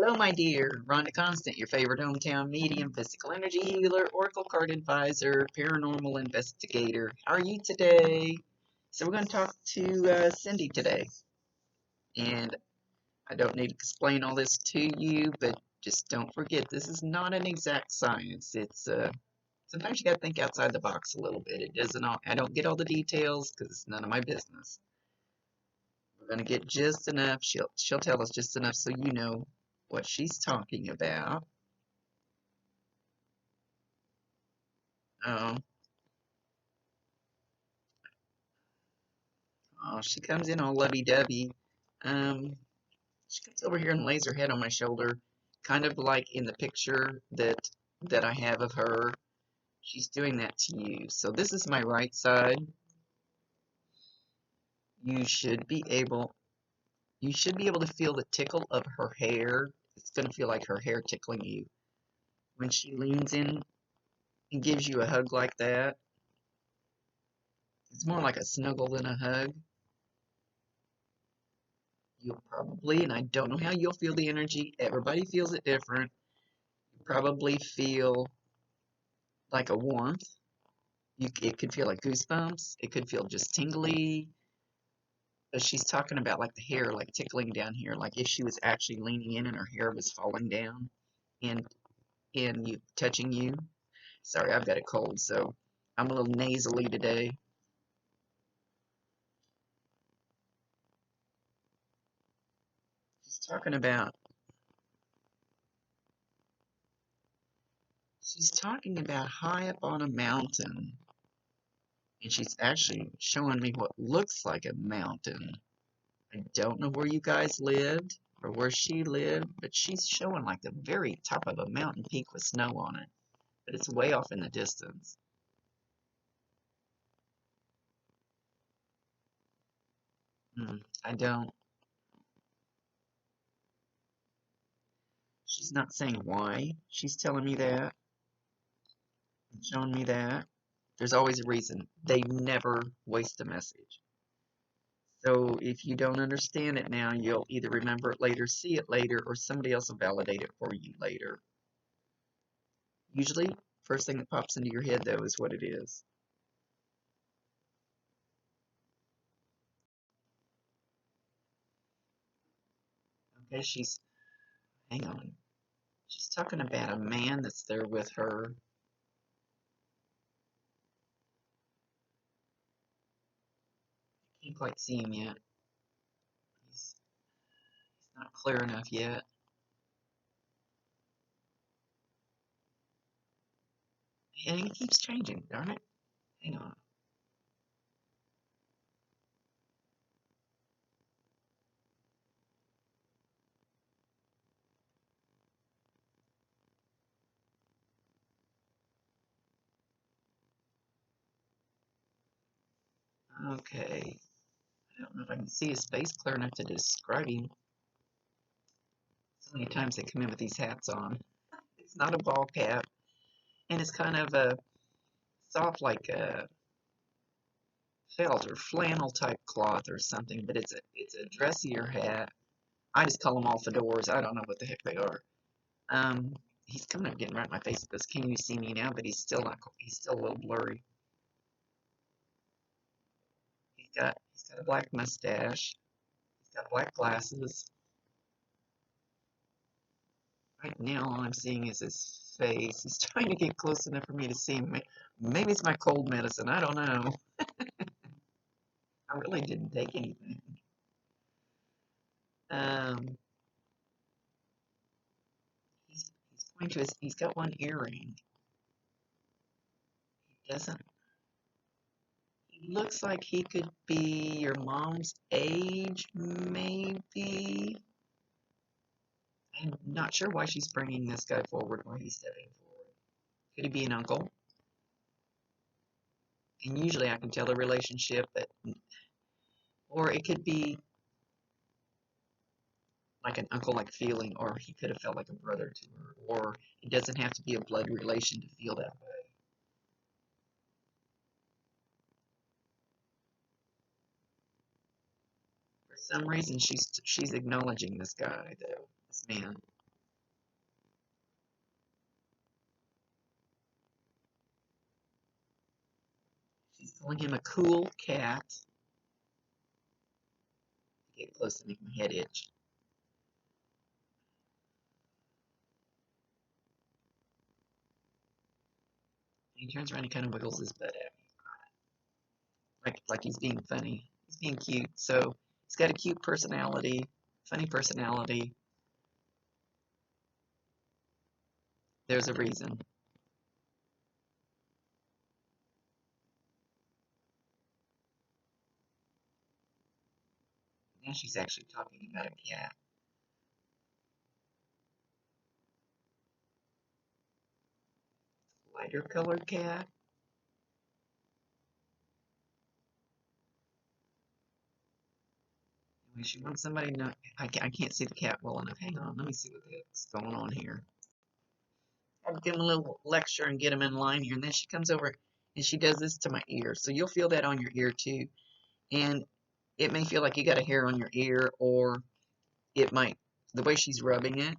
Hello, my dear. Rhonda Constant, your favorite hometown medium, physical energy healer, oracle card advisor, paranormal investigator. How are you today? So we're going to talk to Cindy today. And I don't need to explain all this to you, but just don't forget, this is not an exact science. It's sometimes you got to think outside the box a little bit. It doesn't all, I don't get all the details because it's none of my business. We're going to get just enough. She'll tell us just enough so you know what she's talking about. Oh, oh, she comes in all lovey-dovey. Um, she comes over here and lays her head on my shoulder, kind of like in the picture that I have of her. She's doing that to you. So this is my right side. You should be able to feel the tickle of her hair. It's going to feel like her hair tickling you. When she leans in and gives you a hug like that, it's more like a snuggle than a hug. You'll probably, and I don't know how you'll feel the energy, everybody feels it different. You probably feel like a warmth. It could feel like goosebumps. It could feel just tingly. But she's talking about like the hair, like tickling down here, like if she was actually leaning in and her hair was falling down and you touching you. Sorry, I've got a cold, so I'm a little nasally today. She's talking about she's talking about high up on a mountain, and she's actually showing me what looks like a mountain. I don't know where you guys lived or where she lived, but she's showing like the very top of a mountain peak with snow on it. But it's way off in the distance. I don't. She's not saying why she's telling me that and showing me that. There's always a reason. They never waste a message. So if you don't understand it now, you'll either remember it later, see it later, or somebody else will validate it for you later. Usually, first thing that pops into your head, though, is what it is. Okay, hang on. She's talking about a man that's there with her. Can't quite see him yet. He's not clear enough yet. And he keeps changing, darn it. Hang on. Okay. I don't know if I can see his face clear enough to describe him. So many times they come in with these hats on. It's not a ball cap, and it's kind of a soft, like a felt or flannel type cloth or something. But it's a dressier hat. I just call them all fedoras. I don't know what the heck they are. Um, he's coming up getting right in my face with this. Can you see me now? But he's still not. He's still a little blurry. He's got a black mustache. He's got black glasses. Right now, all I'm seeing is his face. He's trying to get close enough for me to see him. Maybe it's my cold medicine. I don't know. I really didn't take anything. Um, he's pointing to his. He's got one earring. He doesn't. He looks like he could be your mom's age, maybe. I'm not sure why she's bringing this guy forward, why he's stepping forward. Could he be an uncle? And usually I can tell a relationship that, or it could be like an uncle-like feeling, or he could have felt like a brother to her, or it doesn't have to be a blood relation to feel that way. For some reason, she's acknowledging this guy, though, this man. Calling him a cool cat. Get close to make my head itch. He turns around and kind of wiggles his butt at me, like he's being funny. He's being cute. So he's got a cute personality, funny personality. There's a reason. Now she's actually talking about a cat. Lighter colored cat. She wants somebody to know. I can't see the cat well enough. Hang on, let me see what's going on here. I'll give him a little lecture and get him in line here, and then she comes over and she does this to my ear. So you'll feel that on your ear too. And it may feel like you got a hair on your ear, or it might, the way she's rubbing it,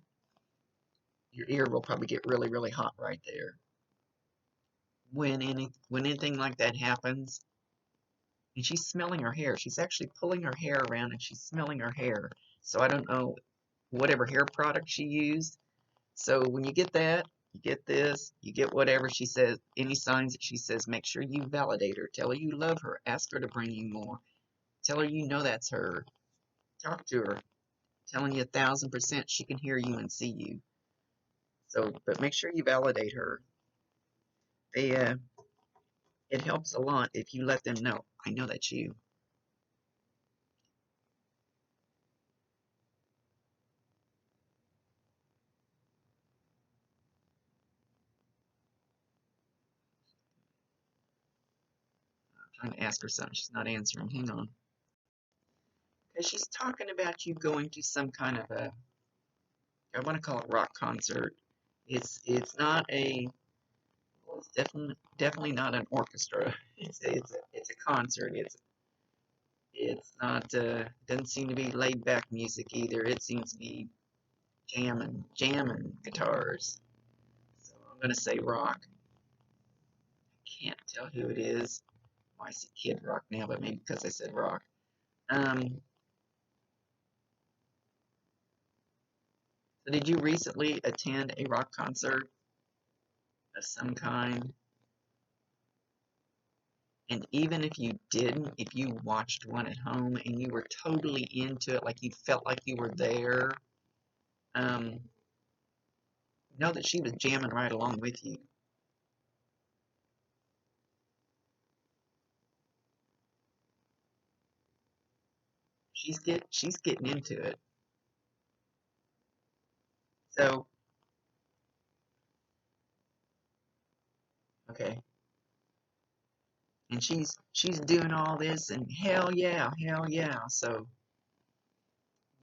your ear will probably get really, really hot right there. When anything like that happens, and she's smelling her hair. She's actually pulling her hair around and she's smelling her hair. So I don't know whatever hair product she used. So when you get that, you get this, you get whatever she says, any signs that she says, make sure you validate her. Tell her you love her. Ask her to bring you more. Tell her you know that's her. Talk to her. Telling you 1,000% she can hear you and see you. So, but make sure you validate her. It helps a lot if you let them know, I know that's you. I'm trying to ask her something. She's not answering. Hang on. Because she's talking about you going to some kind of a, I want to call it rock concert. It's not a, well, it's definitely not an orchestra. It's a concert. It's not doesn't seem to be laid back music either. It seems to be jamming guitars. So I'm gonna say rock. Can't tell who it is. Well, I see Kid Rock now, but maybe because I said rock. So did you recently attend a rock concert of some kind? And even if you didn't, if you watched one at home and you were totally into it, like you felt like you were there, know that she was jamming right along with you. She's getting into it. So, okay. And she's doing all this and hell yeah, hell yeah. So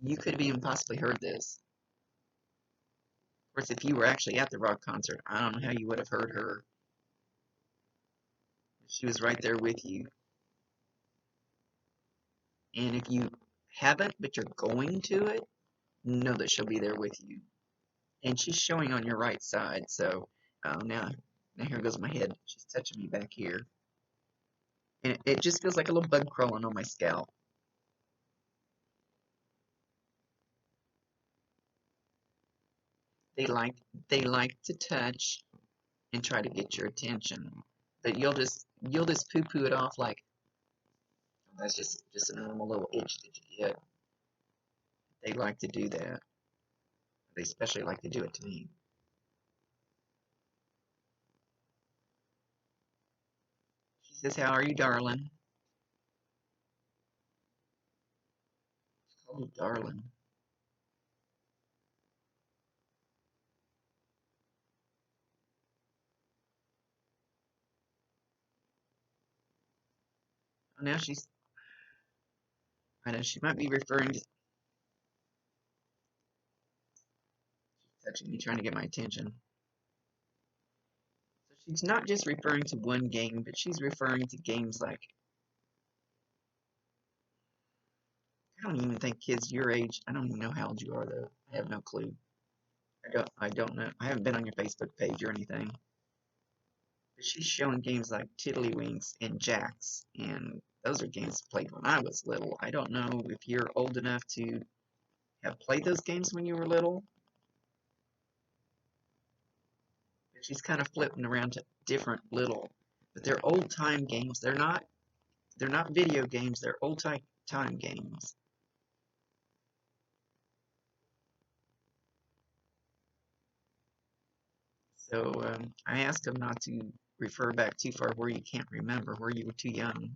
you could have even possibly heard this. Of course, if you were actually at the rock concert, I don't know how you would have heard her. She was right there with you. And if you haven't, but you're going to it, know that she'll be there with you. And she's showing on your right side, so now here goes my head. She's touching me back here. And it just feels like a little bug crawling on my scalp. They like to touch and try to get your attention. But you'll just poo-poo it off like, oh, that's just a normal little itch that you get. They like to do that. They especially like to do it to me. She says, how are you, darling? She called me darling. Oh, now I know she might be referring to touching me, trying to get my attention. So she's not just referring to one game, but she's referring to games like, I don't even think kids your age, I don't even know how old you are though. I have no clue. I don't know. I haven't been on your Facebook page or anything. She's showing games like Tiddlywinks and Jacks, and those are games played when I was little. I don't know if you're old enough to have played those games when you were little, but she's kind of flipping around to different little, but they're old time games. They're not video games. They're old time games. So I asked them not to refer back too far where you can't remember, where you were too young.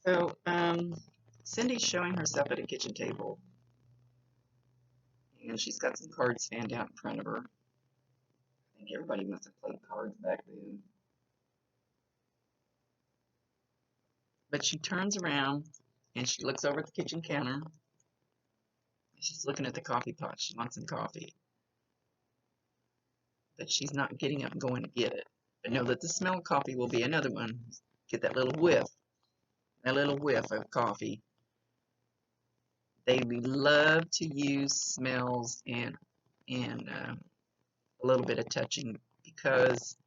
So Cindy's showing herself at a kitchen table, and she's got some cards fanned out in front of her. I think everybody must have played cards back then. But she turns around and she looks over at the kitchen counter. She's looking at the coffee pot. She wants some coffee. But she's not getting up and going to get it. But know that the smell of coffee will be another one. Get that little whiff of coffee. They love to use smells and a little bit of touching, because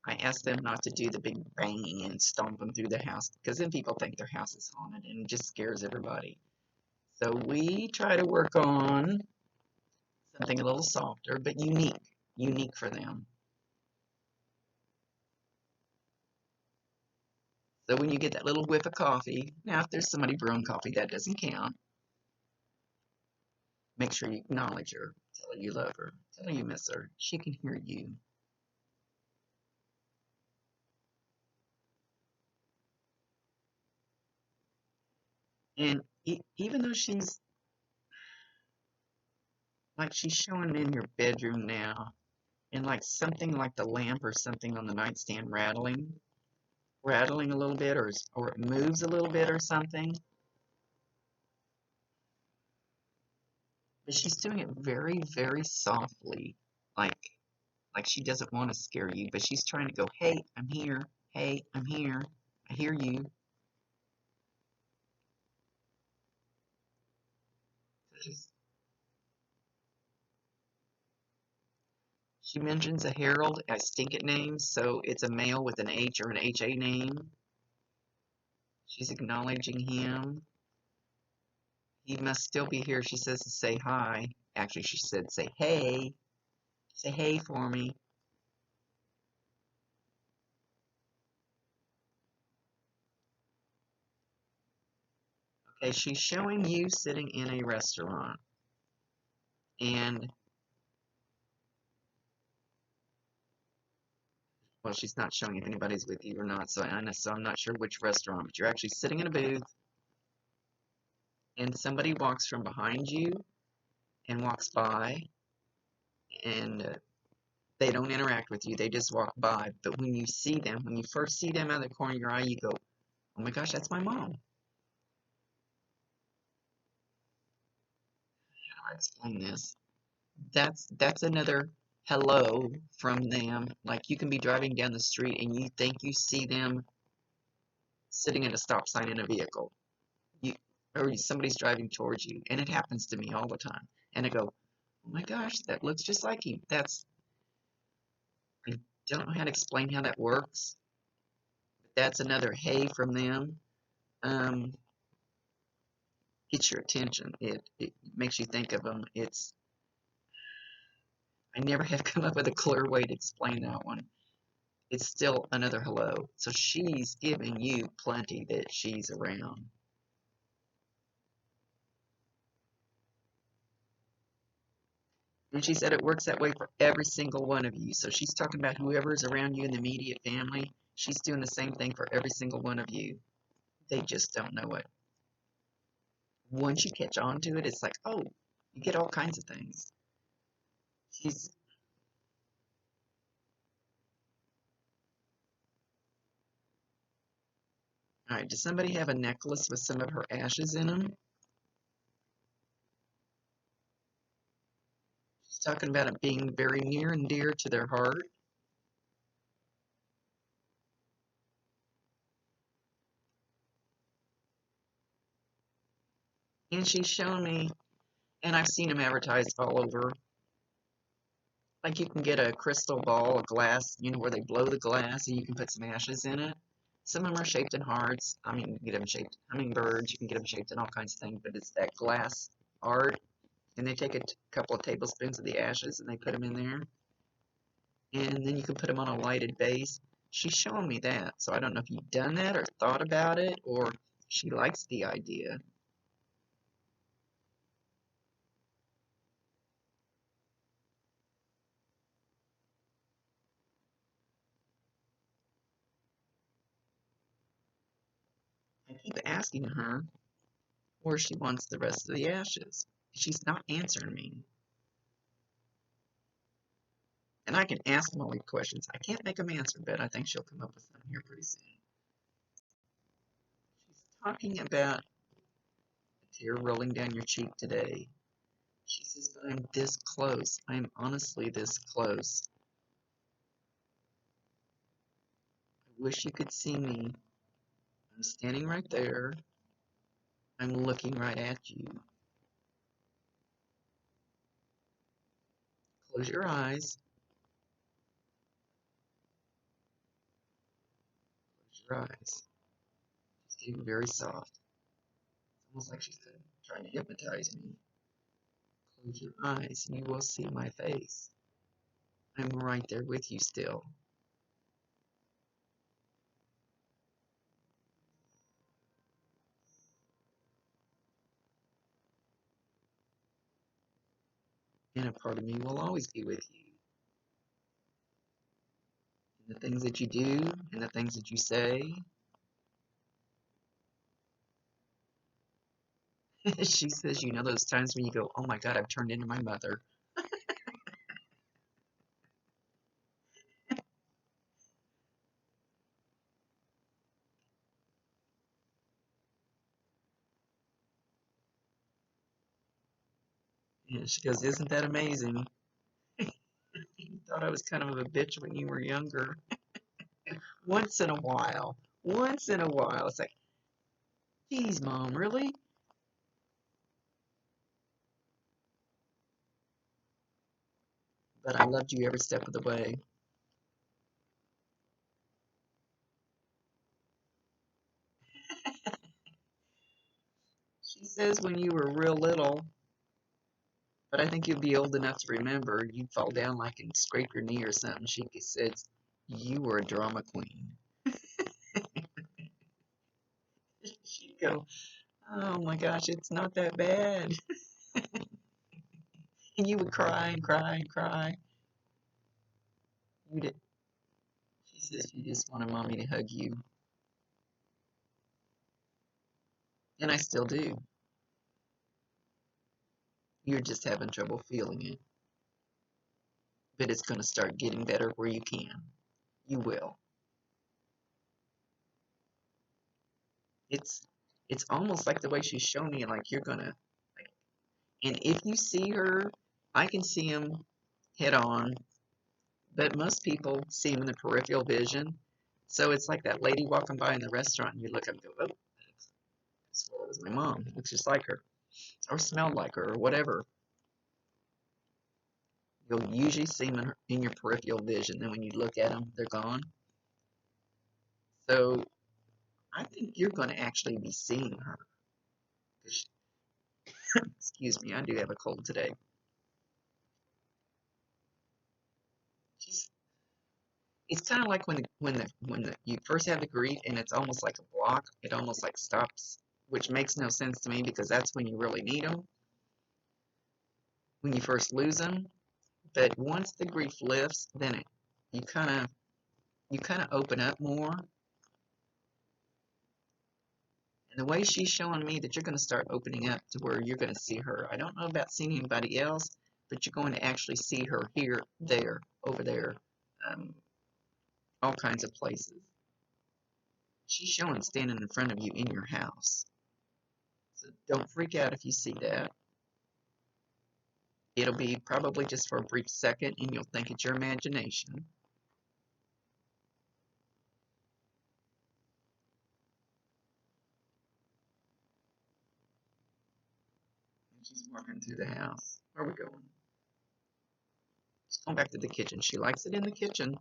I ask them not to do the big banging and stomping through the house, because then people think their house is haunted and it just scares everybody. So we try to work on something a little softer but unique for them. So when you get that little whiff of coffee, now if there's somebody brewing coffee, that doesn't count. Make sure you acknowledge her, tell her you love her, tell her you miss her. She can hear you. And even though she's showing in your bedroom now, and like something like the lamp or something on the nightstand rattling a little bit, or it moves a little bit or something. But she's doing it very, very softly, like she doesn't want to scare you, but she's trying to go, hey, I'm here. Hey, I'm here. I hear you. She mentions a herald. I stink at names, so it's a male with an H or an HA name. She's acknowledging him. He must still be here. She says to say hi. Actually, she said say hey. Say hey for me. Okay, she's showing you sitting in a restaurant. And, well, she's not showing if anybody's with you or not, so I'm not sure which restaurant, but you're actually sitting in a booth, and somebody walks from behind you and walks by, and they don't interact with you, they just walk by. But when you see them, when you first see them out of the corner of your eye, you go, oh my gosh, that's my mom. How do I explain this? That's another hello from them. Like, you can be driving down the street and you think you see them sitting at a stop sign in a vehicle. You or somebody's driving towards you, and it happens to me all the time. And I go, oh my gosh, that looks just like him. I don't know how to explain how that works. That's another hey from them. Um, gets your attention. It makes you think of them. I never have come up with a clear way to explain that one. It's still another hello. So she's giving you plenty that she's around. And she said it works that way for every single one of you. So she's talking about whoever's around you in the immediate family. She's doing the same thing for every single one of you. They just don't know it. Once you catch on to it, it's like, oh, you get all kinds of things. She's all right. Does somebody have a necklace with some of her ashes in them? She's talking about it being very near and dear to their heart. And she's shown me, and I've seen them advertised all over. Like you can get a crystal ball, a glass, you know, where they blow the glass and you can put some ashes in it. Some of them are shaped in hearts. I mean, you can get them shaped hummingbirds. You can get them shaped in all kinds of things, but it's that glass art. And they take a couple of tablespoons of the ashes and they put them in there. And then you can put them on a lighted base. She's showing me that. So I don't know if you've done that or thought about it or she likes the idea. I keep asking her where she wants the rest of the ashes. She's not answering me. And I can ask them all these questions. I can't make them answer, but I think she'll come up with some here pretty soon. She's talking about a tear rolling down your cheek today. She says, but I'm this close. I'm honestly this close. I wish you could see me. I'm standing right there. I'm looking right at you. Close your eyes. Close your eyes. She's getting very soft. It's almost like she's trying to hypnotize me. Close your eyes and you will see my face. I'm right there with you still. And a part of me will always be with you. In the things that you do, and the things that you say. She says, you know those times when you go, oh my God, I've turned into my mother. And she goes, isn't that amazing? You thought I was kind of a bitch when you were younger. Once in a while. Once in a while. It's like, geez, Mom, really? But I loved you every step of the way. She says when you were real little, but I think you'll be old enough to remember, you'd fall down like and scrape your knee or something. She says, you were a drama queen. She'd go, oh my gosh, it's not that bad. And you would cry and cry and cry. You did. She says you just wanted mommy to hug you. And I still do. You're just having trouble feeling it. But it's going to start getting better where you can. You will. It's it's almost like the way she's showing me, like you're gonna, like, and if you see her, I can see him head on, but most people see him in the peripheral vision. So it's like that lady walking by in the restaurant, and you look up and go, oh, that was my mom. It looks just like her, or smelled like her, or whatever. You'll usually see them in your peripheral vision. Then when you look at them, they're gone. So I think you're going to actually be seeing her. Excuse me, I do have a cold today. She's, it's kind of like when you first have the grief and it's almost like a block. It almost like stops, which makes no sense to me because that's when you really need them. When you first lose them, but once the grief lifts, then you kind of open up more. And the way she's showing me that you're going to start opening up to where you're going to see her. I don't know about seeing anybody else, but you're going to actually see her here, there, over there, um, all kinds of places. She's showing standing in front of you in your house. So don't freak out if you see that. It'll be probably just for a brief second and you'll think it's your imagination. And she's walking through the house. Where are we going? Going back to the kitchen. She likes it in the kitchen.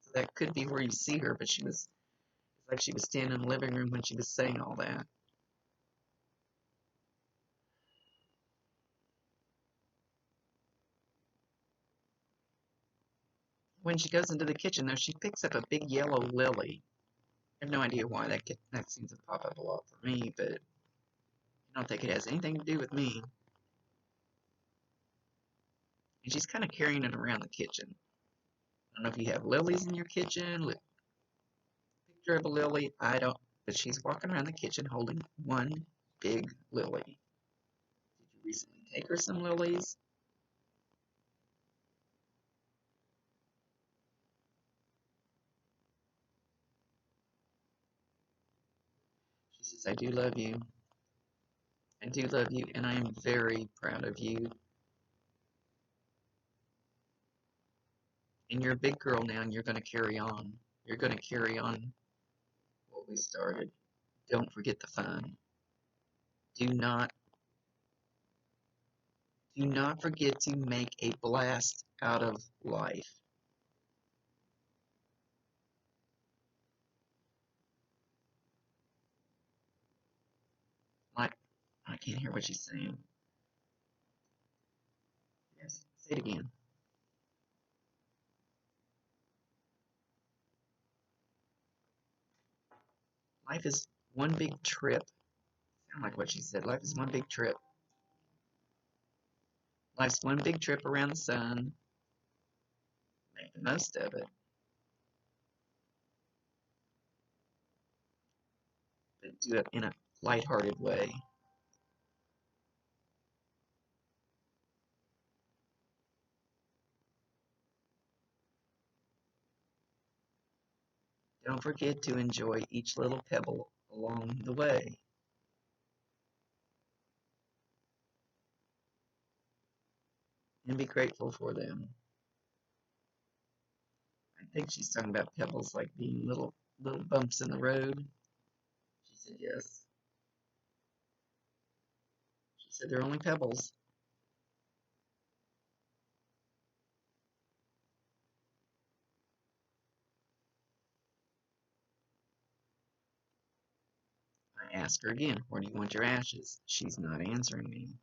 So that could be where you see her, but it's like she was standing in the living room when she was saying all that. When she goes into the kitchen, though, she picks up a big yellow lily. I have no idea why that seems to pop up a lot for me, but I don't think it has anything to do with me. And she's kind of carrying it around the kitchen. I don't know if you have lilies in your kitchen. Picture of a lily. I don't. But she's walking around the kitchen holding one big lily. Did you recently take her some lilies? She says, I do love you. I do love you, and I am very proud of you. And you're a big girl now, and you're going to carry on. You're going to carry on what we started. Don't forget the fun. Do not do not forget to make a blast out of life. Like, I can't hear what she's saying. Yes, say it again. Life is one big trip. Sound like what she said. Life is one big trip. Life's one big trip around the sun. Make the most of it. But do it in a lighthearted way. Don't forget to enjoy each little pebble along the way. And be grateful for them. I think she's talking about pebbles like being little bumps in the road. She said yes. She said they're only pebbles. I ask her again, where do you want your ashes? She's not answering me.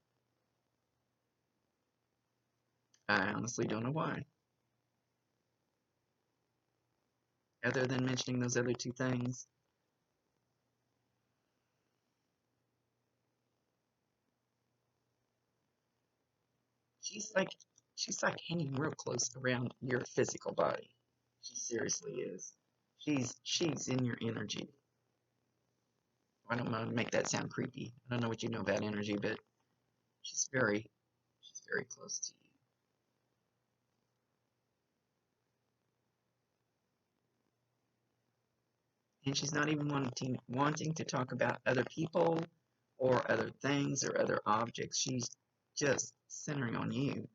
I honestly don't know why. Other than mentioning those other two things. She's like she's like hanging real close around your physical body. She seriously is. She's in your energy. I don't want to make that sound creepy. I don't know what you know about energy, but she's very close to you. And she's not even wanting to talk about other people or other things or other objects. She's just centering on you.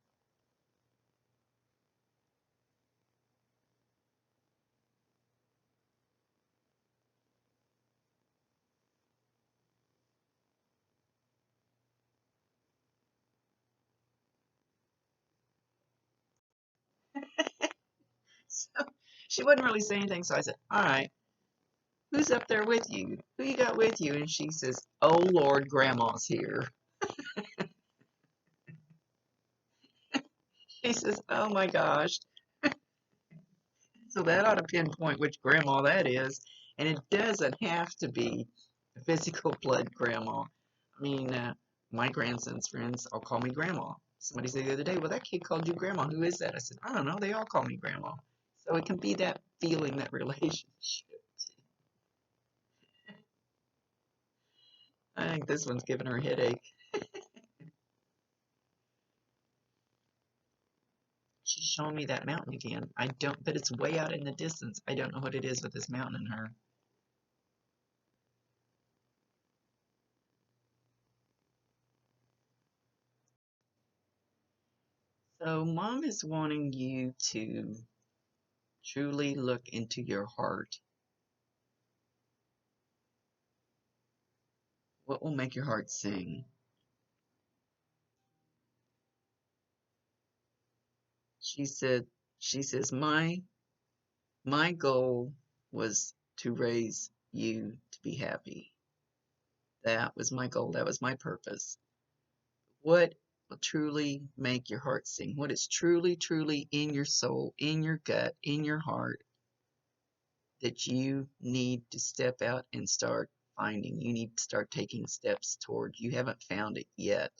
So she wouldn't really say anything. So I said, all right, who's up there with you? Who you got with you? And she says, oh Lord, Grandma's here. She says, oh my gosh. So that ought to pinpoint which grandma that is. And it doesn't have to be a physical blood grandma. I mean, my grandson's friends all call me grandma. Somebody said the other day, well, that kid called you grandma. Who is that? I said, I don't know. They all call me grandma. So it can be that feeling, that relationship. I think this one's giving her a headache. She's showing me that mountain again. I don't, but it's way out in the distance. I don't know what it is with this mountain in her. So mom is wanting you to truly look into your heart. What will make your heart sing? She said, she says, my goal was to raise you to be happy. That was my goal. That was my purpose. What will truly make your heart sing? What is truly, truly in your soul, in your gut, in your heart that you need to step out and start finding? You need to start taking steps toward. You haven't found it yet.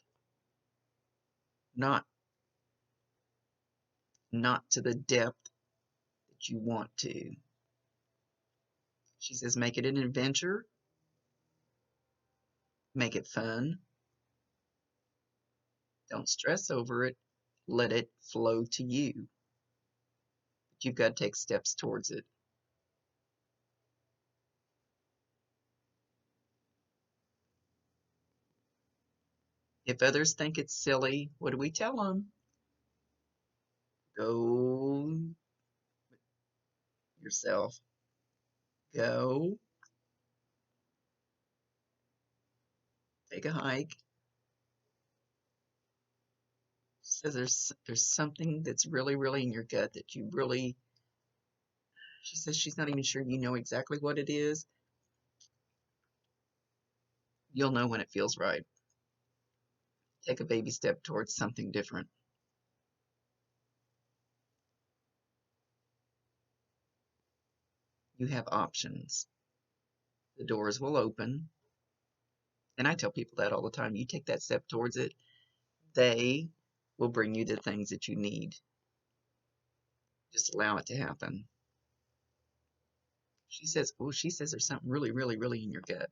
Not not to the depth that you want to. She says, make it an adventure, make it fun. Don't stress over it. Let it flow to you. But you've got to take steps towards it. If others think it's silly, what do we tell them? Go yourself. Go take a hike. She says there's something that's really, really in your gut that you really, she says she's not even sure you know exactly what it is. You'll know when it feels right. Take a baby step towards something different. You have options. The doors will open. And I tell people that all the time. You take that step towards it, they will bring you the things that you need. Just allow it to happen. She says there's something really, really, really in your gut.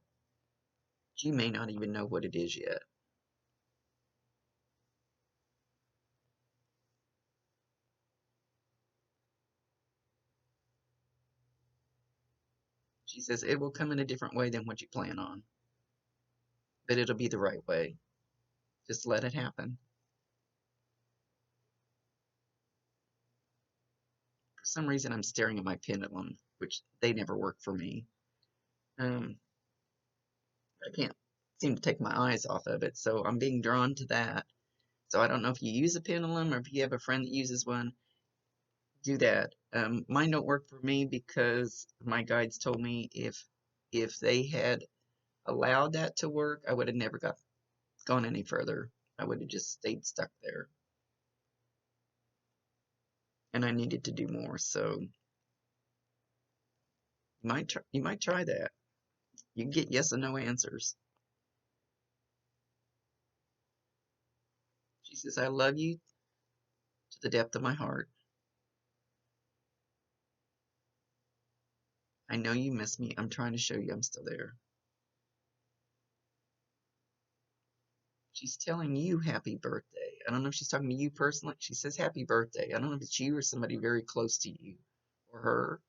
You may not even know what it is yet. She says it will come in a different way than what you plan on, but it'll be the right way. Just let it happen. For some reason, I'm staring at my pendulum, which they never work for me. Um, I can't seem to take my eyes off of it, so I'm being drawn to that. So I don't know if you use a pendulum or if you have a friend that uses one, do that. Mine don't work for me because my guides told me if they had allowed that to work, I would have never gone any further. I would have just stayed stuck there. And I needed to do more. So you might try that. You can get yes and no answers. She says, I love you to the depth of my heart. I know you miss me. I'm trying to show you I'm still there. She's telling you happy birthday. I don't know if she's talking to you personally. She says happy birthday. I don't know if it's you or somebody very close to you or her.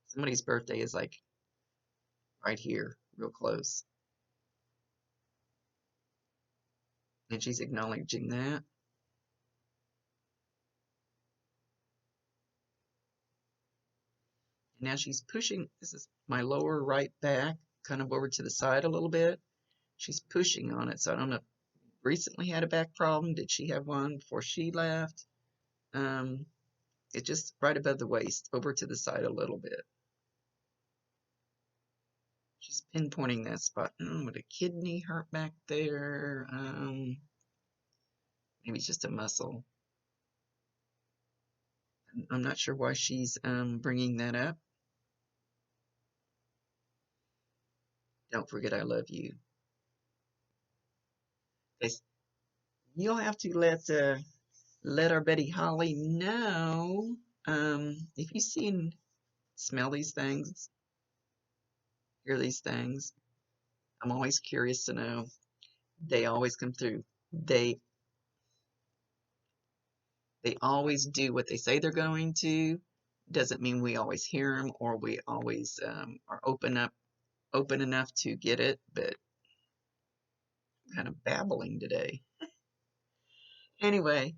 Somebody's birthday is like right here, real close. And she's acknowledging that. And now she's pushing, this is my lower right back, kind of over to the side a little bit. She's pushing on it. So I don't know. Recently had a back problem. Did she have one before she left? It's just right above the waist, over to the side a little bit. She's pinpointing that spot. With a kidney hurt back there. Maybe it's just a muscle. I'm not sure why she's bringing that up. Don't forget I love you. You'll have to let our Betty Holly know if you see and smell these things, hear these things. I'm always curious to know. They always come through. They always do what they say they're going to. Doesn't mean we always hear them or we always are open enough to get it. But I'm kind of babbling today. Anyway,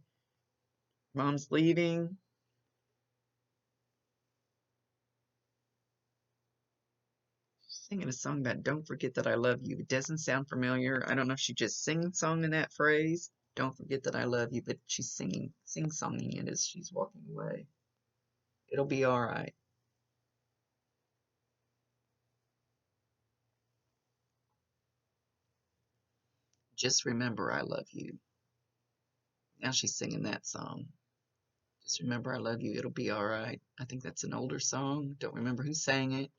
Mom's leaving. Singing a song about "Don't Forget That I Love You." It doesn't sound familiar. I don't know if she just sings a song in that phrase. Don't forget that I love you, but she's singing, sing-songing it as she's walking away. It'll be all right. Just remember I love you. Now she's singing that song. Just remember I love you. It'll be all right. I think that's an older song. Don't remember who sang it.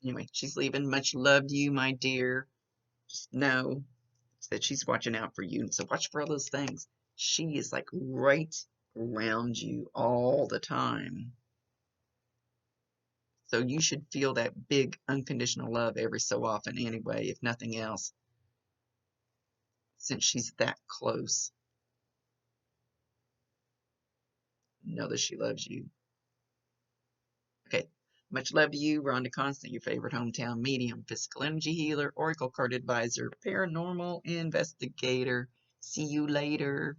Anyway, she's leaving. Much love to you, my dear. Just know that she's watching out for you. So watch for all those things. She is like right around you all the time. So you should feel that big unconditional love every so often anyway, if nothing else, since she's that close. Know that she loves you. Okay. Much love to you, Rhonda Constant, your favorite hometown medium, physical energy healer, oracle card advisor, paranormal investigator. See you later.